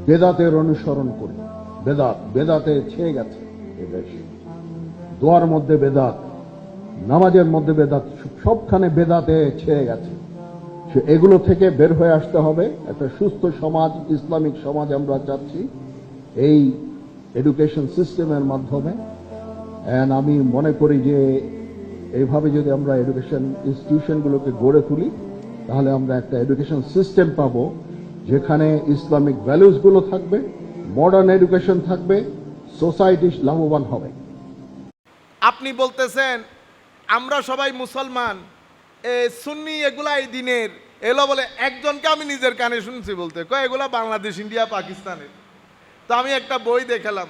বেদাতের অনুসরণ করি। বেদাতে ছেয়ে গেছে এ দেশে। দোয়ার মধ্যে বেদাত, নামাজের মধ্যে বেদাত, সবখানে বেদাতে ছেয়ে গেছে। এগুলো থেকে বের হয়ে আসতে হবে। একটা সুস্থ সমাজ, ইসলামিক সমাজ আমরা চাচ্ছি এই এডুকেশন সিস্টেমের মাধ্যমে। আমি মনে করি যে এইভাবে যদি আমরা এডুকেশন ইনস্টিটিউশনগুলোকে গড়ে তুলি, তাহলে আমরা একটা এডুকেশন সিস্টেম পাবো যেখানে ইসলামিক ভ্যালুসগুলো থাকবে, মডার্ন এডুকেশন থাকবে, সোসাইটি লাভবান হবে। আপনি বলতেছেন আমরা সবাই মুসলমান, সুন্নি এগুলা এই দিনের এলো বলে। একজনকে আমি নিজের কানে শুনছি বলতে, কয় এগুলা বাংলাদেশ, ইন্ডিয়া, পাকিস্তানের। তো আমি একটা বই দেখালাম,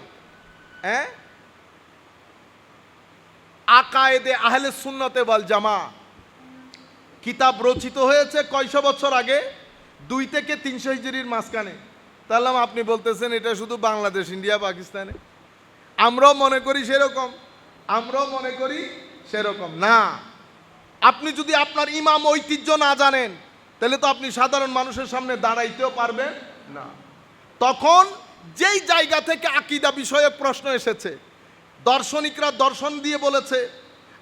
আকায়েদে আহলে সুন্নতে ওয়াল জামা কিতাব রচিত হয়েছে কয়শো বছর আগে, 2 থেকে 300 হিজরির মাঝখানে। তাহলে আপনি বলতেছেন এটা শুধু বাংলাদেশ, ইন্ডিয়া, পাকিস্তানে। আমরাও মনে করি সেরকম না। আপনি যদি আপনার ইমাম ঐতিহ্য না জানেন, তাহলে তো আপনি সাধারণ মানুষের সামনে দাঁড়াইতেও পারবেন না। তখন যেই জায়গা থেকে আকীদা বিষয়ে প্রশ্ন এসেছে, দার্শনিকরা দর্শন দিয়ে বলেছে,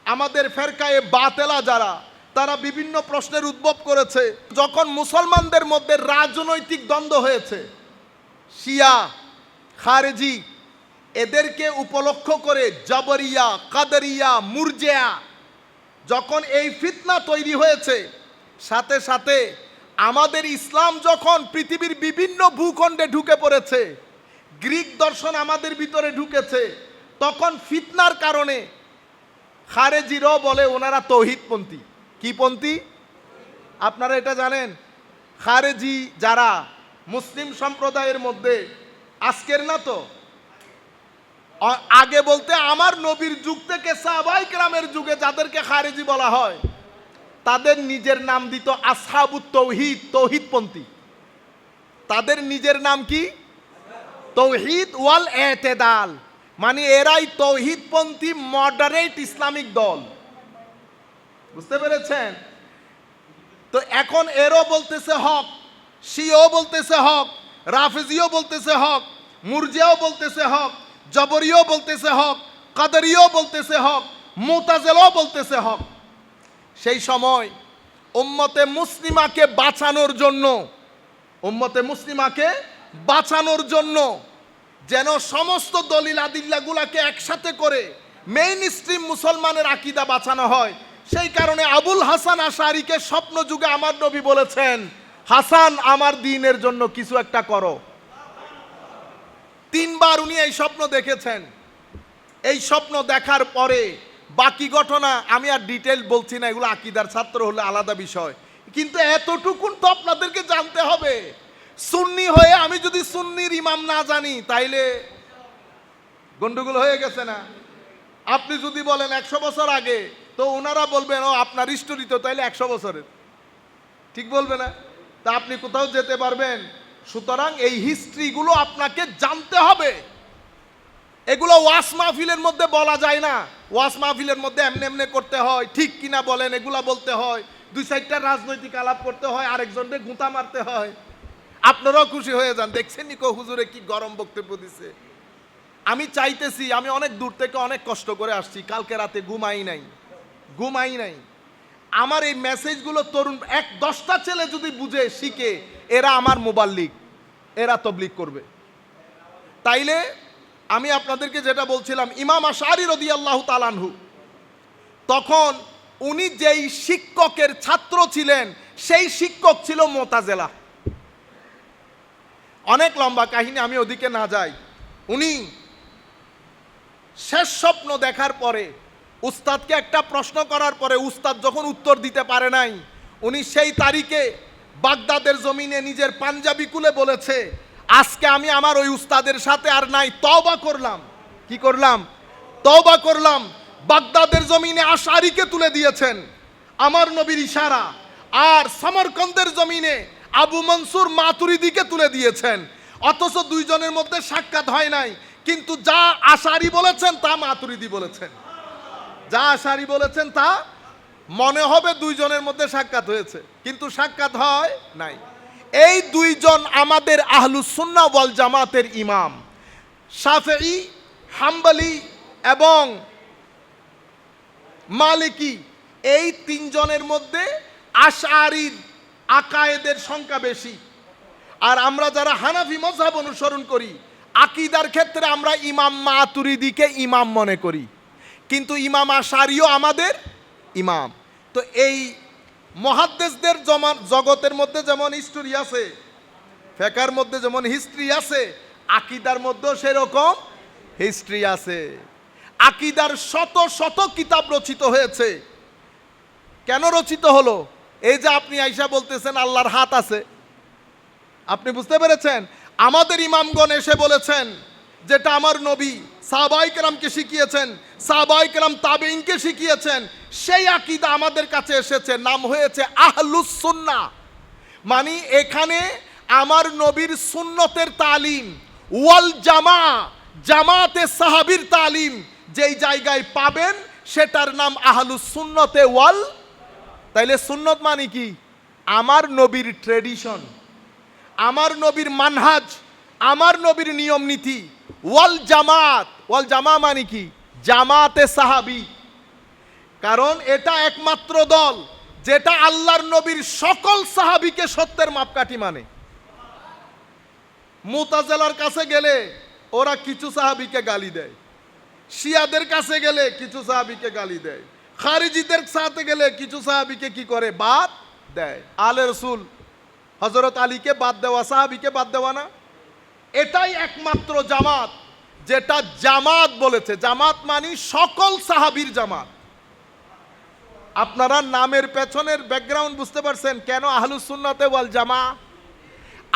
আমাদের ফেরকায়ে বাতেলা যারা, তারা বিভিন্ন প্রশ্নের উদ্ভব করেছে। যখন মুসলমানদের মধ্যে রাজনৈতিক দ্বন্দ্ব হয়েছে, শিয়া, খারেজি, এদেরকে উপলক্ষ করে জাবরিয়া, কাদরিয়া, মুরজিয়া, যখন এই ফিতনা তৈরি হয়েছে, সাথে সাথে আমাদের ইসলাম যখন পৃথিবীর বিভিন্ন ভূখণ্ডে ঢুকে পড়েছে, গ্রিক দর্শন আমাদের ভিতরে ঢুকেছে, তখন ফিতনার কারণে খারেজিরাও বলে ওনারা তৌহিদপন্থী। কি পন্থী? আপনারা এটা জানেন? খারেজি যারা মুসলিম সম্প্রদায়ের মধ্যে, আজকের না তো, আগে বলতে আমার নবীর যুগ থেকে সাহাবায়ে কেরামের যুগে যাদেরকে খারেজি বলা হয়, তাদের নিজের নাম দিত আসহাবুত তৌহিদ, তৌহিদপন্থী। তাদের নিজের নাম কি? তৌহিদ ওয়াল এতেদাল, মানে এরাই তৌহিদপন্থী মডারেট ইসলামিক দল। বুঝতে পেরেছেন? তো এখন এরও বলতেছে হক, শিয়াও বলতেছে হক, রাফেজিও বলতেছে হক, মুরজিয়াও বলতেছে হক, জবরিও বলতেছে হক, কাদরিও বলতেছে হক, মুতাজিলাও বলতেছে হক। সেই সময় উম্মতে মুসলিমাকে বাঁচানোর জন্য যেন সমস্ত দলিল আদিল্লাগুলাকে একসাথে করে মেইন স্ট্রিম মুসলমানের আকীদা বাঁচানো হয়, সেই কারণে আবুল হাসান আশআরীকে স্বপ্ন যুগে আমার নবী বলেছেন, হাসান আমার দ্বীনের জন্য কিছু একটা করো। 3 বার উনি এই স্বপ্ন দেখেছেন। এই স্বপ্ন দেখার পরে বাকি ঘটনা আমি আর ডিটেইল বলছি না, এগুলো আকীদার ছাত্র হলে আলাদা বিষয়, কিন্তু এতটুকুন তো আপনাদেরকে জানতে হবে। সুন্নি হয়ে আমি যদি সুন্নির ইমাম না জানি, তাইলে গন্ডগোল হয়ে গেছে না? আপনি যদি বলেন 100 বছর আগে, তো ওনারা বলবেন ও আপনার স্টোরি তো তাইলে 100 বছরের, ঠিক বলবে না? তা আপনি কোথাও যেতে পারবেন? সুতরাং এই হিস্ট্রিগুলো আপনাকে জানতে হবে। এগুলো ওয়াজ মাহফিলের মধ্যে বলা যায় না। ওয়াজ মাহফিলের মধ্যে এমনি এমনি করতে হয়, ঠিক কিনা বলেন এগুলা বলতে হয়, 2-4টা রাজনৈতিক আলাপ করতে হয়, আরেকজনকে গুঁতা মারতে হয়। আপনারাও খুশি হয়ে যান, দেখছেন নিকো হুজুরে কি গরম বক্তব্য দিছে। আমি চাইতেছি, আমি অনেক দূর থেকে অনেক কষ্ট করে আসছি, কালকে রাতে ঘুমাই নাই। আমার এই মেসেজগুলো তরুণ 10টা ছেলে যদি বুঝে শিখে, এরা আমার মুবাল্লিগ, এরা তাবলীগ করবে। তাইলে আমি আপনাদেরকে যেটা বলছিলাম, ইমাম আশআরী রাদিয়াল্লাহু তাআলা আনহু, তখন উনি যেই শিক্ষকের ছাত্র ছিলেন, সেই শিক্ষক ছিল মুতাজিলা। অনেক লম্বা কাহিনী, আমি ওদিকে না যাই। উনি শেষ স্বপ্ন দেখার পরে উস্তাদকে একটা প্রশ্ন করার পরে উস্তাদ যখন উত্তর দিতে পারে নাই, উনি সেই তারিখে বাগদাদের জমিনে নিজের পাঞ্জাবি খুলে বলেছে, আজকে আমি আমার ওই উস্তাদের সাথে আর নাই, তওবা করলাম। কি করলাম? তওবা করলাম। বাগদাদের জমিনে আশআরীকে তুলে দিয়েছেন আমার নবীর ইশারা, আর সমরকন্দের জমিনে আবু মনসুর মাতুরিদিকে তুলে দিয়েছেন। অথচ দুইজনের মধ্যে সাক্ষাৎ হয় নাই, কিন্তু যা আশআরী বলেছেন তা মাতুরিদি বলেছেন। যা আশআরী বলেছেন তা মনে হবে দুইজনের মধ্যে সাক্ষাৎ হয়েছে, কিন্তু সাক্ষাৎ হয় নাই। এই দুইজন আমাদের আহলুস সুন্নাহ ওয়াল জামাতের ইমাম। শাফেঈ, হাম্বলি এবং মালিকি, এই তিনজনের মধ্যে আশআরীর আকায়েদের সংখ্যা বেশি। আর আমরা যারা হানাফি মযহাব অনুসরণ করি, আকীদার ক্ষেত্রে আমরা ইমাম মাতুরিদিকে ইমাম মনে করি, কিন্তু ইমাম আশআরীও আমাদের ইমাম। তো এই মুহাদ্দিসদের জগতের মধ্যে যেমন হিস্টরি আছে, ফিকহের মধ্যে যেমন হিস্ট্রি আছে, আকীদার মধ্যেও সেরকম হিস্ট্রি আছে। আকীদার শত শত কিতাব রচিত হয়েছে। কেন রচিত হলো? এই যে আপনি আইসা বলতেছেন আল্লাহর হাত আছে, আপনি বুঝতে পেরেছেন? আমাদের ইমামগণ এসে বলেছেন যেটা আমার নবী সাহাবায়ে কেরামকে শিখিয়েছেন, সাহাবায়ে কেরাম তাবেঈনকে শিখিয়েছেন, সেই আকীদা আমাদের কাছে এসেছে, নাম হয়েছে আহলুস সুন্নাহ। মানে এখানে আমার নবীর সুন্নতের তালিম ওয়াল জামা, জামাতে সাহাবীর তালিম যেই জায়গায় পাবেন সেটার নাম আহলুস সুন্নতে ওয়াল। তাইলে সুন্নত মানে কি? আমার নবীর ট্রেডিশন, আমার নবীর মানহাজ, আমার নবীর নিয়ম নীতি। ওয়াল জামাত, ওয়াল জামা মানে কি? জামাতে সাহাবী। কারণ এটা একমাত্র দল যেটা আল্লাহর নবীর সকল সাহাবীকে সত্যের মাপকাঠি মানে। মুতাজিলার কাছে গেলে ওরা কিছু সাহাবীকে গালি দেয়, শিয়াদের কাছে গেলে কিছু সাহাবীকে গালি দেয়, খারিজিদের সাথে গেলে কিছু সাহাবীকে কি করে? বাদ দেয়। আলে রসুল হযরত আলীকে বাদ দেওয়া, সাহাবীকে বাদ দেওয়া না। এটাই একমাত্র জামাত যেটা জামাত বলেছে। জামাত মানে সকল সাহাবীর জামাত। আপনারা নামের পেছনের ব্যাকগ্রাউন্ড বুঝতে পারছেন কেন আহলুস সুন্নাতে ওয়াল জামা?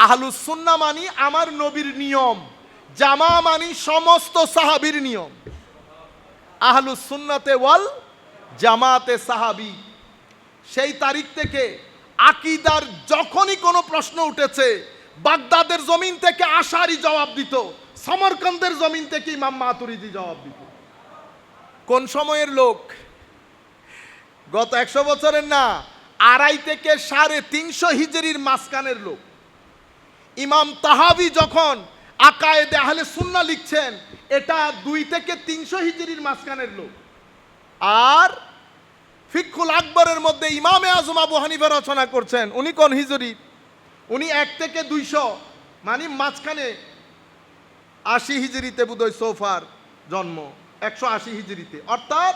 আহলুস সুন্নাহ মানে আমার নবীর নিয়ম, জামা মানে সমস্ত সাহাবীর নিয়ম। আহলুস সুন্নাতে ওয়াল জামাতে সাহাবী। সেই তারিখ থেকে আকীদার যখনই কোনো প্রশ্ন উঠেছে, বাগদাদের জমিন থেকে আশারি জবাব দিত, সমরকন্দের জমিন থেকে ইমাম মাতুরিদি জবাব দিত। কোন সময়ের লোক? গত 100 বছরের না, 2.5 থেকে 350 হিজরির মাঝখানের লোক। ইমাম তাহাবি যখন আকায়েদে আহলে সুন্নাহ লিখছেন, এটা 2 থেকে 300 হিজরির মাঝখানের লোক। আর ফিকহুল আকবরের মধ্যে ইমামে আজম আবু হানিফা রচনা করছেন, উনি কোন হিজরি? উনি 1 থেকে 200, মানে মাঝখানে 80 হিজরিতে বোধহয় সোফার জন্ম, 180 হিজরিতে, অর্থাৎ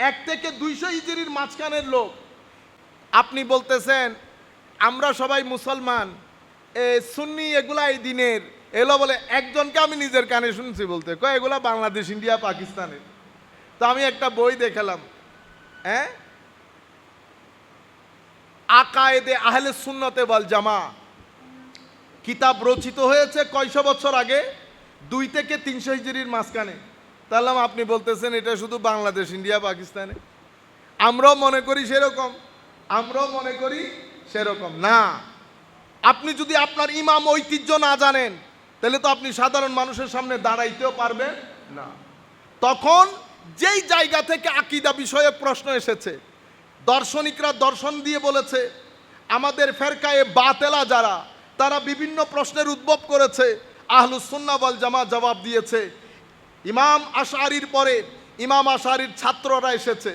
1 থেকে 200 হিজরির মাঝখানের লোক। আপনি বলতেছেন আমরা সবাই মুসলমান, সুন্নি, এগুলা এই দিনের এগুলো বলে। একজনকে আমি নিজের কানে শুনছি বলতে, কয় এগুলা বাংলাদেশ, ইন্ডিয়া, পাকিস্তানের। তো আমি একটা বই দেখালাম, হ্যাঁ, আকায়েদে আহলে সুন্নতে ওয়াল জামা কিতাব রচিত হয়েছে কয়শো বছর আগে? 2 থেকে 300 হিজরির মাঝখানে। তাহলে আপনি বলতেছেন এটা শুধু বাংলাদেশ, ইন্ডিয়া, পাকিস্তানে। আমরাও মনে করি সেরকম, আমরাও মনে করি সেরকম না। আপনি যদি আপনার ইমাম ঐতিহ্য না জানেন, তাহলে তো আপনি সাধারণ মানুষের সামনে দাঁড়াইতেও পারবেন না। তখন যেই জায়গা থেকে আকীদা বিষয়ক প্রশ্ন এসেছে, দার্শনিকরা দর্শন দিয়ে বলেছে, আমাদের ফেরকায়ে বাতেলা যারা, তারা বিভিন্ন প্রশ্নের উদ্ভব করেছে, আহলুস সুন্নাহ ওয়াল জামাত জবাব দিয়েছে। ইমাম আশআরীর পরে ইমাম আশআরীর ছাত্ররা এসেছে,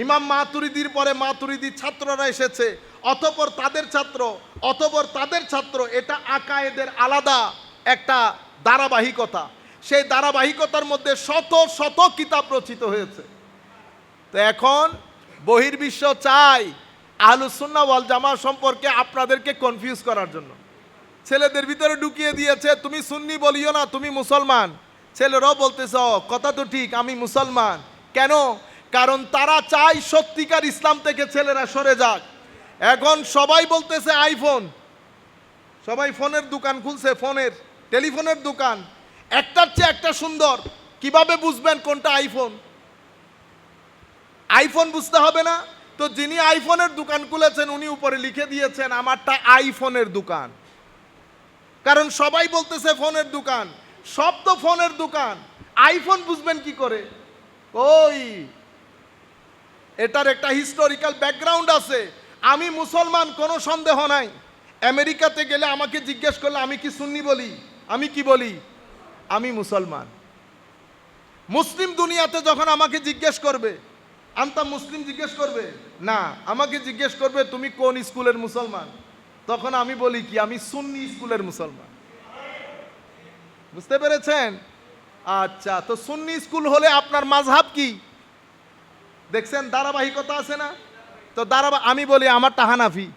ইমাম মাতুরিদির পরে মাতুরিদির ছাত্ররা এসেছে, অতঃপর তাদের ছাত্র, অতঃপর তাদের ছাত্র। এটা আকায়েদের আলাদা একটা ধারাবাহিকতা। সেই ধারাবাহিকতার মধ্যে শত শত কিতাব রচিত হয়েছে। তো এখন বহির্বিশ্ব চাই আহলুস সুন্নাহ ওয়াল জামাত সম্পর্কে আপনাদেরকে কনফিউজ করার জন্য। ছেলেদের ভিতরে ঢুকিয়ে দিয়েছে, তুমি সুন্নি বলিও না, তুমি মুসলমান। ছেলেরাও বলতেছ কথা তো ঠিক, আমি মুসলমান। কেন? কারণ তারা চায় সত্যিকার ইসলাম থেকে ছেলেরা সরে যাক। এখন সবাই বলতেছে আইফোন, সবাই ফোনের দোকান খুলছে, ফোনের, টেলিফোনের দোকান, একটার চেয়ে একটা সুন্দর। কিভাবে বুঝবেন কোনটা আইফোন? আইফোন বুঝতে হবে না তো? যিনি আইফোনের দোকান খুলেছেন উনি উপরে লিখে দিয়েছেন আমারটা আইফোনের দোকান। কারণ সবাই বলতেছে ফোনের দোকান, সব তো ফোনের দোকান, আইফোন বুঝবেন কি করে? ওই এটার একটা হিস্টোরিক্যাল ব্যাকগ্রাউন্ড আছে। আমি মুসলমান, কোনো সন্দেহ নাই। আমেরিকাতে গেলে আমাকে জিজ্ঞেস করলে আমি কি সুন্নি বলি? আমি কি বলি? আমি মুসলমান। মুসলিম দুনিয়াতে যখন আমাকে জিজ্ঞেস করবে, আনতা মুসলিম জিজ্ঞেস করবে না, আমাকে জিজ্ঞেস করবে তুমি কোন স্কুলের মুসলমান, তখন আমি বলি কি? আমি সুন্নি স্কুলের মুসলমান। বুঝতে পেরেছেন? আচ্ছা, তো সুন্নি স্কুল হলে আপনার মাযহাব কি? দেখছেন ধারাবাহিকতা আছে না? তো আমি বলি আমারটা হানাফি।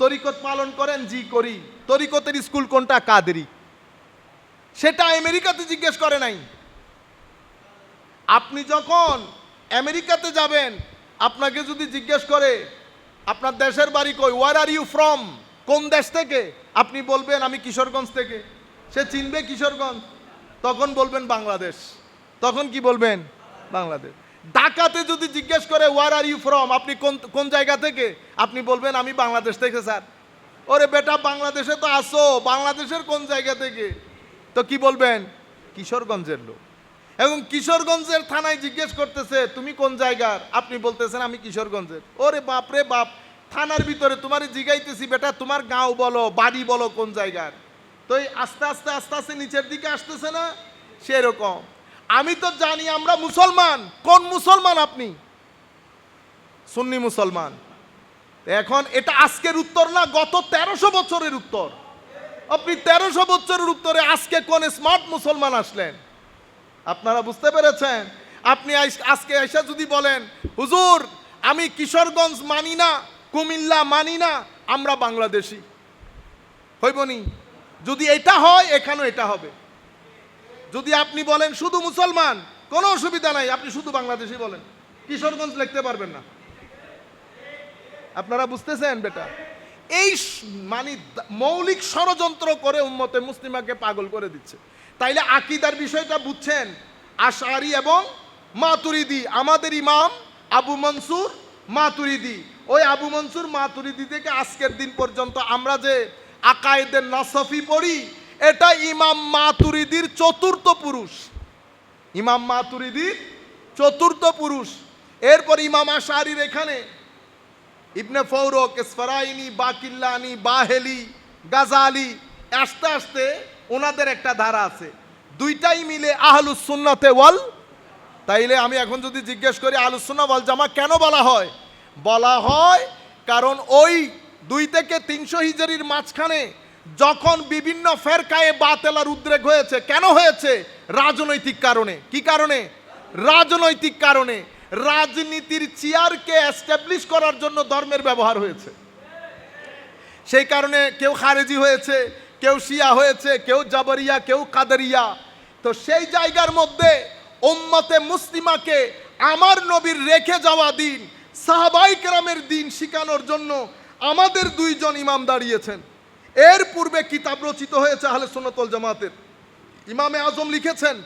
তরিকত পালন করেন? জি করি। তরিকতের স্কুল কোনটা? কাদেরি। সেটা আমেরিকাতে জিজ্ঞেস করে নাই। আপনি যখন আমেরিকাতে যাবেন, আপনাকে যদি জিজ্ঞেস করে আপনার দেশের বাড়ি কই, ওয়ার আর ইউ ফ্রম, কোন দেশ থেকে, আপনি বলবেন আমি কিশোরগঞ্জ থেকে। সে চিনবে কিশোরগঞ্জ? তখন বলবেন বাংলাদেশ। তখন কি বলবেন? বাংলাদেশ। ঢাকাতে যদি জিজ্ঞেস করে ওয়ার আর ইউ ফ্রম, আপনি কোন কোন জায়গা থেকে, আপনি বলবেন আমি বাংলাদেশ থেকে স্যার। ওরে বেটা, বাংলাদেশে তো আসো, বাংলাদেশের কোন জায়গা থেকে? তো কি বলবেন? কিশোরগঞ্জের লোক। এবং কিশোরগঞ্জের থানায় জিজ্ঞেস করতেছে তুমি কোন জায়গার, আপনি বলতেছেন আমি কিশোরগঞ্জের। ওরে বাপ রে বাপ, থানার ভিতরে তোমার জিগাইতেছি বেটা তোমার গাঁও বলো, বাড়ি বলো কোন জায়গার। তো এই আস্তে আস্তে আস্তে আস্তে নিচের দিকে আসতেছে না? সেরকম আমি তো জানি আমরা মুসলমান। কোন মুসলমান আপনি? সুন্নি মুসলমান। এখন এটা আজকের উত্তর না, গত 1300 বছরের উত্তর। আপনি 1300 বছরের উত্তরে আজকে কোন স্মার্ট মুসলমান আসলেন? আপনারা বুঝতে পেরেছেন? আপনি আজকে এসে যদি বলেন হুজুর আমি কিশোরগঞ্জ মানি না, কুমিল্লা মানি না, আমরা বাংলাদেশি, হইবনি? যদি এটা হয় এখানেও এটা হবে। যদি আপনি বলেন শুধু মুসলমান, কোনো অসুবিধা নাই, আপনি শুধু বাংলাদেশি বলেন, কিশোরগঞ্জ লিখতে পারবেন না। আপনারা বুঝতেছেন বেটা? এই মানে মৌলিক ষড়যন্ত্র করে উম্মতে মুসলিমাকে পাগল করে দিচ্ছে। তাইলে আকীদার বিষয়টা বুঝছেন? আশআরী এবং মাতুরিদি। আমাদের ইমাম আবু মনসুর মাতুরিদি। ওই আবু মনসুর মাতুরিদি থেকে আজকের দিন পর্যন্ত আমরা যে আকায়েদের নাসফি পড়ি, এটা ইমাম মাতুরিদির চতুর্থ পুরুষ। ইমাম মাতুরিদির চতুর্থ পুরুষ। এরপর ইমাম আশআরীর এখানে ইবনে ফৌরক, ইসফারাইনি, বাকিল্লানি, বাহেলি, গাজালি, আস্তে আস্তে ওনাদের একটা ধারা আছে। দুইটাই মিলে আহলুস সুন্নাতে ওয়াল। তাইলে আমি এখন যদি জিজ্ঞেস করি আহলুস সুন্নাহ ওয়াল জামা কেন বলা হয়? বলা হয় কারণ ওই 2 থেকে 300 হিজরির মাঝখানে যখন বিভিন্ন ফেরকায়ে বাতেলার উদ্রেক হয়েছে। কেন হয়েছে? রাজনৈতিক কারণে। কি কারণে? রাজনৈতিক কারণে। রাজনীতির চেয়ারকে এস্টাবলিশ করার জন্য ধর্মের ব্যবহার হয়েছে। সেই কারণে কেউ খারেজি হয়েছে, কেউ শিয়া হয়েছে, কেউ জাবরিয়া, কেউ কাদেরিয়া। তো সেই জায়গার মধ্যে উম্মতে মুসলিমাকে আমার নবীর রেখে যাওয়া দিন, সাহাবায়ে কেরামের দিন শিখানোর জন্য আমাদের 2 জন ইমাম দাঁড়িয়েছেন। এর পূর্বে কিতাব রচিত হয়েছে আহলে সুন্নাত ওয়াল জামাতের। ইমামে আজম লিখেছেন